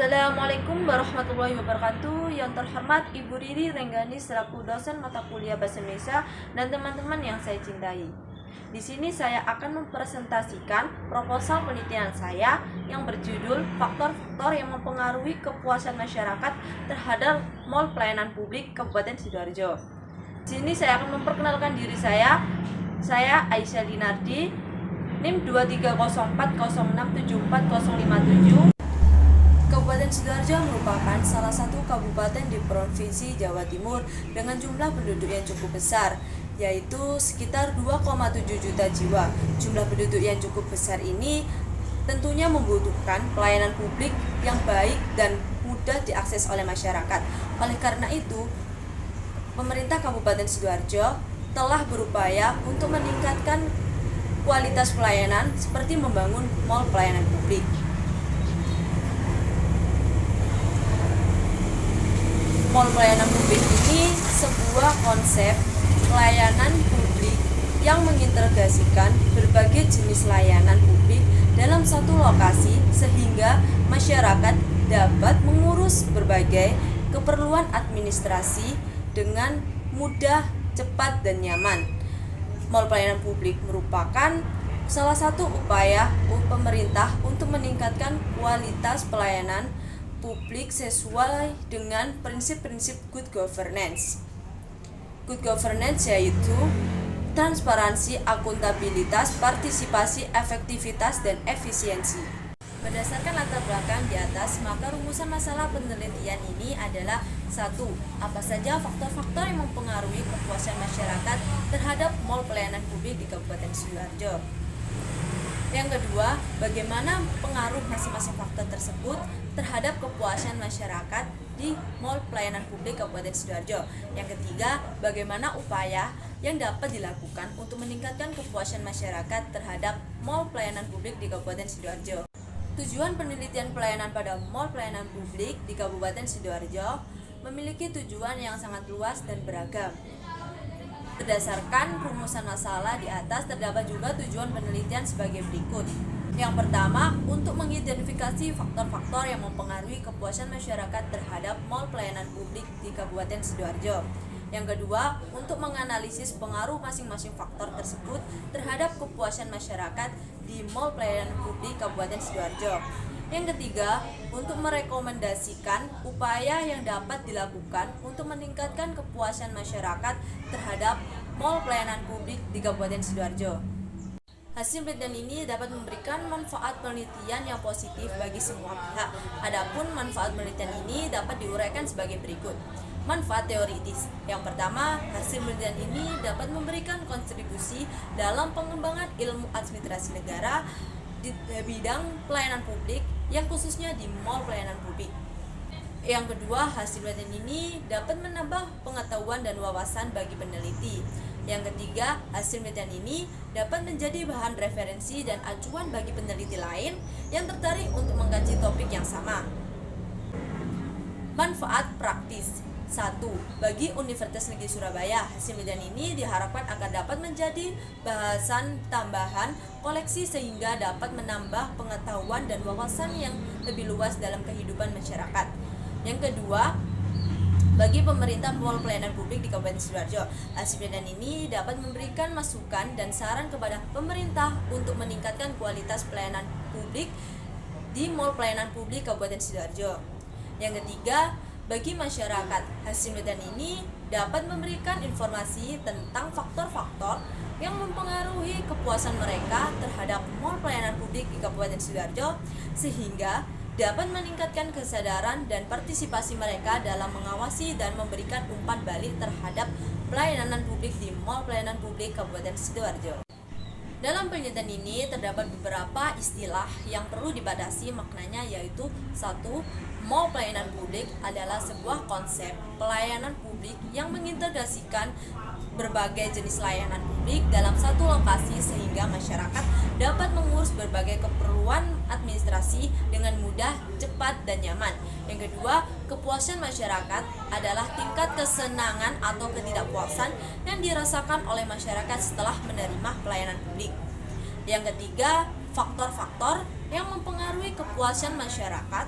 Assalamualaikum warahmatullahi wabarakatuh. Yang terhormat Ibu Riri Renggani selaku dosen mata kuliah Bahasa Indonesia dan teman-teman yang saya cintai. Di sini saya akan mempresentasikan proposal penelitian saya yang berjudul Faktor-faktor yang mempengaruhi kepuasan masyarakat terhadap Mall Pelayanan Publik Kabupaten Sidoarjo. Di sini saya akan memperkenalkan diri saya. Saya Aisyah Dinardi, NIM 23040674057. Kabupaten Sidoarjo merupakan salah satu kabupaten di Provinsi Jawa Timur dengan jumlah penduduk yang cukup besar, yaitu sekitar 2,7 juta jiwa. Jumlah penduduk yang cukup besar ini tentunya membutuhkan pelayanan publik yang baik dan mudah diakses oleh masyarakat. Oleh karena itu, pemerintah Kabupaten Sidoarjo telah berupaya untuk meningkatkan kualitas pelayanan seperti membangun mall pelayanan publik. Mall pelayanan publik ini sebuah konsep pelayanan publik yang mengintegrasikan berbagai jenis layanan publik dalam satu lokasi sehingga masyarakat dapat mengurus berbagai keperluan administrasi dengan mudah, cepat, dan nyaman. Mall pelayanan publik merupakan salah satu upaya pemerintah untuk meningkatkan kualitas pelayanan publik sesuai dengan prinsip-prinsip good governance. Good governance yaitu transparansi, akuntabilitas, partisipasi, efektivitas, dan efisiensi. Berdasarkan latar belakang di atas, maka rumusan masalah penelitian ini adalah 1. Apa saja faktor-faktor yang mempengaruhi kepuasan masyarakat terhadap mall pelayanan publik di Kabupaten Sidoarjo. Yang kedua, bagaimana pengaruh masing-masing faktor tersebut terhadap kepuasan masyarakat di mall pelayanan publik Kabupaten Sidoarjo. Yang ketiga, bagaimana upaya yang dapat dilakukan untuk meningkatkan kepuasan masyarakat terhadap mall pelayanan publik di Kabupaten Sidoarjo. Tujuan penelitian pelayanan pada mall pelayanan publik di Kabupaten Sidoarjo memiliki tujuan yang sangat luas dan beragam. Berdasarkan rumusan masalah di atas, terdapat juga tujuan penelitian sebagai berikut. Yang pertama, untuk mengidentifikasi faktor-faktor yang mempengaruhi kepuasan masyarakat terhadap mall pelayanan publik di Kabupaten Sidoarjo. Yang kedua, untuk menganalisis pengaruh masing-masing faktor tersebut terhadap kepuasan masyarakat di mall pelayanan publik Kabupaten Sidoarjo. Yang ketiga, untuk merekomendasikan upaya yang dapat dilakukan untuk meningkatkan kepuasan masyarakat terhadap mall pelayanan publik di Kabupaten Sidoarjo. Hasil penelitian ini dapat memberikan manfaat penelitian yang positif bagi semua pihak. Adapun manfaat penelitian ini dapat diuraikan sebagai berikut. Manfaat teoritis. Yang pertama, hasil penelitian ini dapat memberikan kontribusi dalam pengembangan ilmu administrasi negara di bidang pelayanan publik yang khususnya di mall pelayanan publik. Yang kedua, hasil penelitian ini dapat menambah pengetahuan dan wawasan bagi peneliti. Yang ketiga, hasil penelitian ini dapat menjadi bahan referensi dan acuan bagi peneliti lain yang tertarik untuk mengkaji topik yang sama. Manfaat praktis. 1. Bagi Universitas Negeri Surabaya, hasil penelitian ini diharapkan akan dapat menjadi bahasan tambahan koleksi sehingga dapat menambah pengetahuan dan wawasan yang lebih luas dalam kehidupan masyarakat. Yang kedua, bagi pemerintah mall pelayanan publik di Kabupaten Sidoarjo, hasil penelitian ini dapat memberikan masukan dan saran kepada pemerintah untuk meningkatkan kualitas pelayanan publik di mall pelayanan publik Kabupaten Sidoarjo. Yang ketiga, bagi masyarakat, hasil penelitian ini dapat memberikan informasi tentang faktor-faktor yang mempengaruhi kepuasan mereka terhadap mall pelayanan publik di Kabupaten Sidoarjo sehingga dapat meningkatkan kesadaran dan partisipasi mereka dalam mengawasi dan memberikan umpan balik terhadap pelayanan publik di mall pelayanan publik Kabupaten Sidoarjo. Dalam penelitian ini terdapat beberapa istilah yang perlu dibatasi maknanya, yaitu 1. Mall pelayanan publik adalah sebuah konsep pelayanan publik yang mengintegrasikan berbagai jenis layanan publik dalam satu lokasi sehingga masyarakat dapat mengurus berbagai keperluan administrasi dengan mudah, cepat, dan nyaman. Yang kedua, kepuasan masyarakat adalah tingkat kesenangan atau ketidakpuasan yang dirasakan oleh masyarakat setelah menerima pelayanan publik. Yang ketiga, faktor-faktor yang mempengaruhi kepuasan masyarakat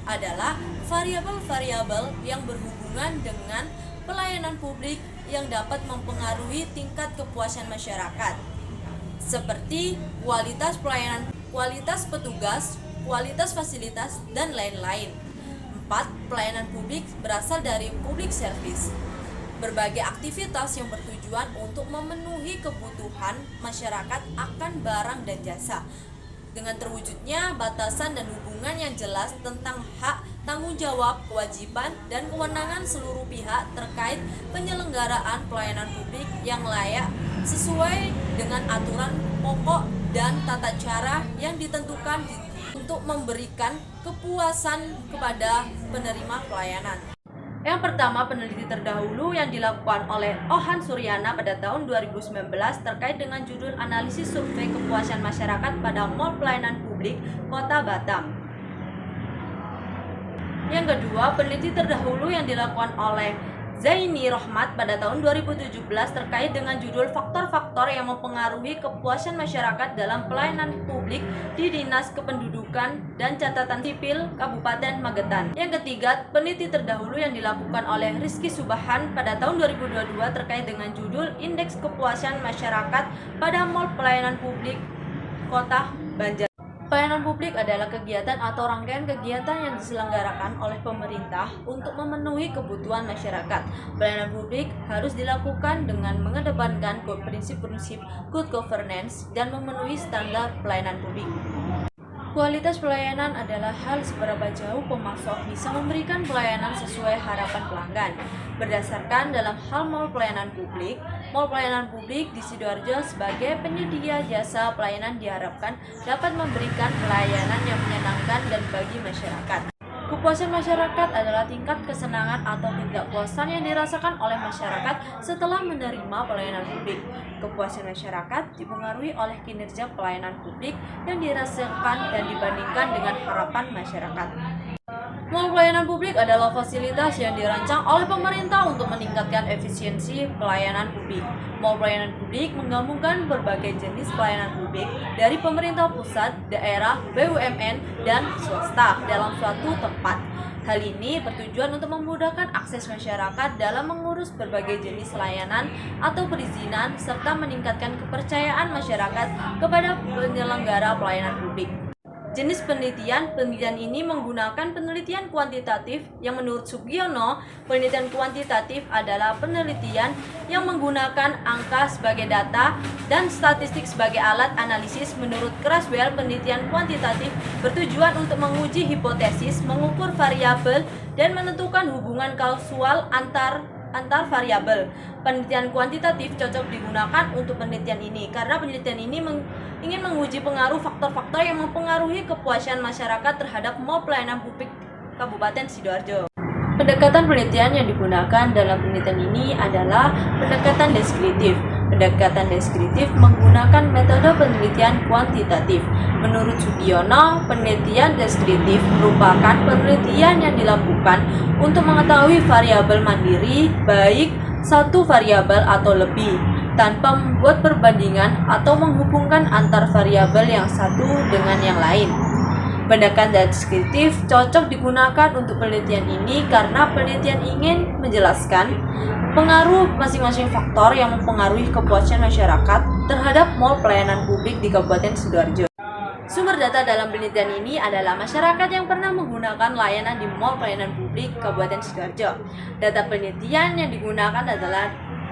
adalah variabel-variabel yang berhubungan dengan pelayanan publik yang dapat mempengaruhi tingkat kepuasan masyarakat, seperti kualitas pelayanan, kualitas petugas, kualitas fasilitas, dan lain-lain. 4. Pelayanan publik berasal dari public service. Berbagai aktivitas yang bertujuan untuk memenuhi kebutuhan masyarakat akan barang dan jasa, dengan terwujudnya batasan dan hubungan yang jelas tentang hak, tanggung jawab, kewajiban, dan kewenangan seluruh pihak terkait penyelenggaraan pelayanan publik yang layak sesuai dengan aturan pokok dan tata cara yang ditentukan untuk memberikan kepuasan kepada penerima pelayanan. Yang pertama, peneliti terdahulu yang dilakukan oleh Ohan Suryana pada tahun 2019 terkait dengan judul Analisis Survei Kepuasan Masyarakat pada Mall Pelayanan Publik Kota Batam. Yang kedua, peneliti terdahulu yang dilakukan oleh Zaini Rohmat pada tahun 2017 terkait dengan judul Faktor-faktor yang mempengaruhi kepuasan masyarakat dalam pelayanan publik di Dinas Kependudukan dan Catatan Sipil Kabupaten Magetan. Yang ketiga, peneliti terdahulu yang dilakukan oleh Rizky Subahan pada tahun 2022 terkait dengan judul Indeks Kepuasan Masyarakat pada Mall Pelayanan Publik Kota Banjar. Pelayanan publik adalah kegiatan atau rangkaian kegiatan yang diselenggarakan oleh pemerintah untuk memenuhi kebutuhan masyarakat. Pelayanan publik harus dilakukan dengan mengedepankan prinsip-prinsip good governance dan memenuhi standar pelayanan publik. Kualitas pelayanan adalah hal seberapa jauh pemasok bisa memberikan pelayanan sesuai harapan pelanggan. Berdasarkan dalam hal mall pelayanan publik di Sidoarjo sebagai penyedia jasa pelayanan diharapkan dapat memberikan pelayanan yang menyenangkan dan bagi masyarakat. Kepuasan masyarakat adalah tingkat kesenangan atau ketidakpuasan yang dirasakan oleh masyarakat setelah menerima pelayanan publik. Kepuasan masyarakat dipengaruhi oleh kinerja pelayanan publik yang dirasakan dan dibandingkan dengan harapan masyarakat. Mall pelayanan publik adalah fasilitas yang dirancang oleh pemerintah untuk meningkatkan efisiensi pelayanan publik. Mall pelayanan publik menggabungkan berbagai jenis pelayanan publik dari pemerintah pusat, daerah, BUMN, dan swasta dalam suatu tempat. Hal ini bertujuan untuk memudahkan akses masyarakat dalam mengurus berbagai jenis layanan atau perizinan serta meningkatkan kepercayaan masyarakat kepada penyelenggara pelayanan publik. Jenis penelitian ini menggunakan penelitian kuantitatif yang menurut Sugiono, penelitian kuantitatif adalah penelitian yang menggunakan angka sebagai data dan statistik sebagai alat analisis. Menurut Creswell, penelitian kuantitatif bertujuan untuk menguji hipotesis, mengukur variabel, dan menentukan hubungan kausal antar variabel. Penelitian kuantitatif cocok digunakan untuk penelitian ini karena penelitian ini ingin menguji pengaruh faktor-faktor yang mempengaruhi kepuasan masyarakat terhadap mall pelayanan publik Kabupaten Sidoarjo. Pendekatan penelitian yang digunakan dalam penelitian ini adalah pendekatan deskriptif. Pendekatan deskriptif menggunakan metode penelitian kuantitatif. Menurut Sugiono, penelitian deskriptif merupakan penelitian yang dilakukan untuk mengetahui variabel mandiri, baik satu variabel atau lebih, tanpa membuat perbandingan atau menghubungkan antar variabel yang satu dengan yang lain. Pendekatan deskriptif cocok digunakan untuk penelitian ini karena penelitian ingin menjelaskan pengaruh masing-masing faktor yang mempengaruhi kepuasan masyarakat terhadap mall pelayanan publik di Kabupaten Sidoarjo. Sumber data dalam penelitian ini adalah masyarakat yang pernah menggunakan layanan di mall pelayanan publik Kabupaten Sidoarjo. Data penelitian yang digunakan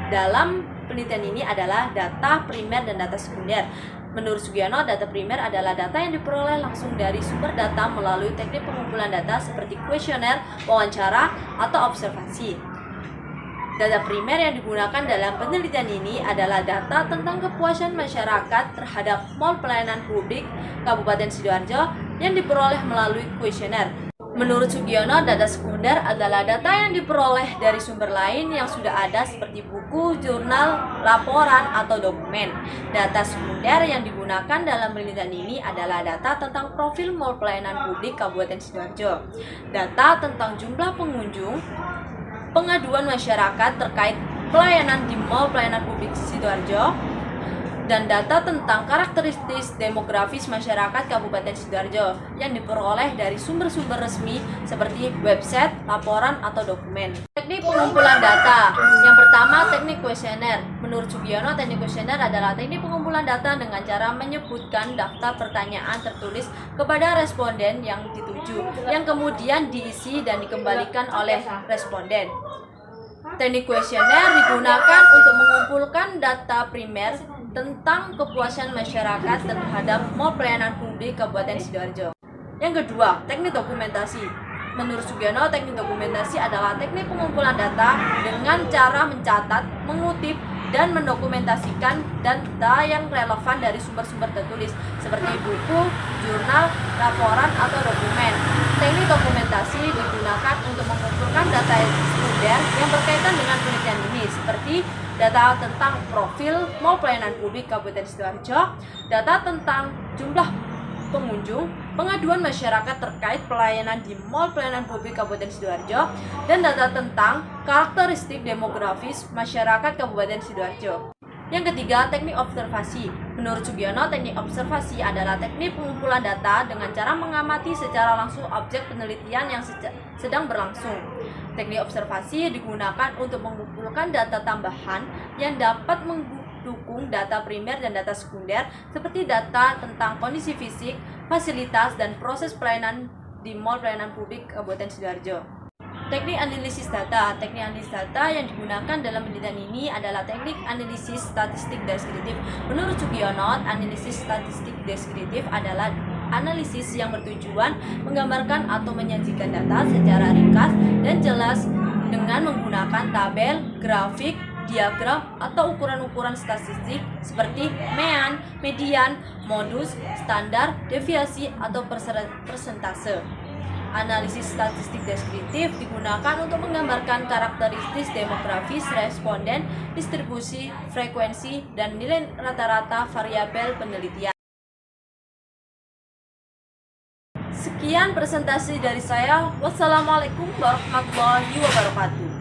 dalam penelitian ini adalah data primer dan data sekunder. Menurut Sugiono, data primer adalah data yang diperoleh langsung dari sumber data melalui teknik pengumpulan data seperti kuesioner, wawancara, atau observasi. Data primer yang digunakan dalam penelitian ini adalah data tentang kepuasan masyarakat terhadap mall pelayanan publik Kabupaten Sidoarjo yang diperoleh melalui kuesioner. Menurut Sugiono, data sekunder adalah data yang diperoleh dari sumber lain yang sudah ada seperti buku, jurnal, laporan, atau dokumen. Data sekunder yang digunakan dalam penelitian ini adalah data tentang profil mall pelayanan publik Kabupaten Sidoarjo, data tentang jumlah pengunjung, pengaduan masyarakat terkait pelayanan di mall pelayanan publik Sidoarjo, dan data tentang karakteristik demografis masyarakat Kabupaten Sidoarjo yang diperoleh dari sumber-sumber resmi seperti website, laporan, atau dokumen. Teknik pengumpulan data. Yang pertama, teknik kuesioner. Menurut Sugiono, teknik kuesioner adalah teknik pengumpulan data dengan cara menyebutkan daftar pertanyaan tertulis kepada responden yang dituju, yang kemudian diisi dan dikembalikan oleh responden. Teknik kuesioner digunakan untuk mengumpulkan data primer tentang kepuasan masyarakat terhadap mall pelayanan publik Kabupaten Sidoarjo. Yang kedua, teknik dokumentasi. Menurut Sugiono, teknik dokumentasi adalah teknik pengumpulan data dengan cara mencatat, mengutip, dan mendokumentasikan data yang relevan dari sumber-sumber tertulis seperti buku, jurnal, laporan, atau dokumen. Teknik dokumentasi digunakan untuk mengumpulkan data sekunder yang berkaitan dengan penelitian ini seperti data tentang profil mall pelayanan publik Kabupaten Sidoarjo, data tentang jumlah pengunjung, pengaduan masyarakat terkait pelayanan di mall pelayanan publik Kabupaten Sidoarjo, dan data tentang karakteristik demografis masyarakat Kabupaten Sidoarjo. Yang ketiga, teknik observasi. Menurut Sugiono, teknik observasi adalah teknik pengumpulan data dengan cara mengamati secara langsung objek penelitian yang sedang berlangsung. Teknik observasi digunakan untuk mengumpulkan data tambahan yang dapat mendukung data primer dan data sekunder seperti data tentang kondisi fisik, fasilitas, dan proses pelayanan di mall pelayanan publik Kabupaten Sidoarjo. Teknik analisis data. Teknik analisis data yang digunakan dalam penelitian ini adalah teknik analisis statistik deskriptif. Menurut Sugiono, analisis statistik deskriptif adalah analisis yang bertujuan menggambarkan atau menyajikan data secara ringkas dan jelas dengan menggunakan tabel, grafik, diagram, atau ukuran-ukuran statistik seperti mean, median, modus, standar, deviasi, atau persentase. Analisis statistik deskriptif digunakan untuk menggambarkan karakteristik demografis responden, distribusi, frekuensi, dan nilai rata-rata variabel penelitian. Sekian presentasi dari saya. Wassalamualaikum warahmatullahi wabarakatuh.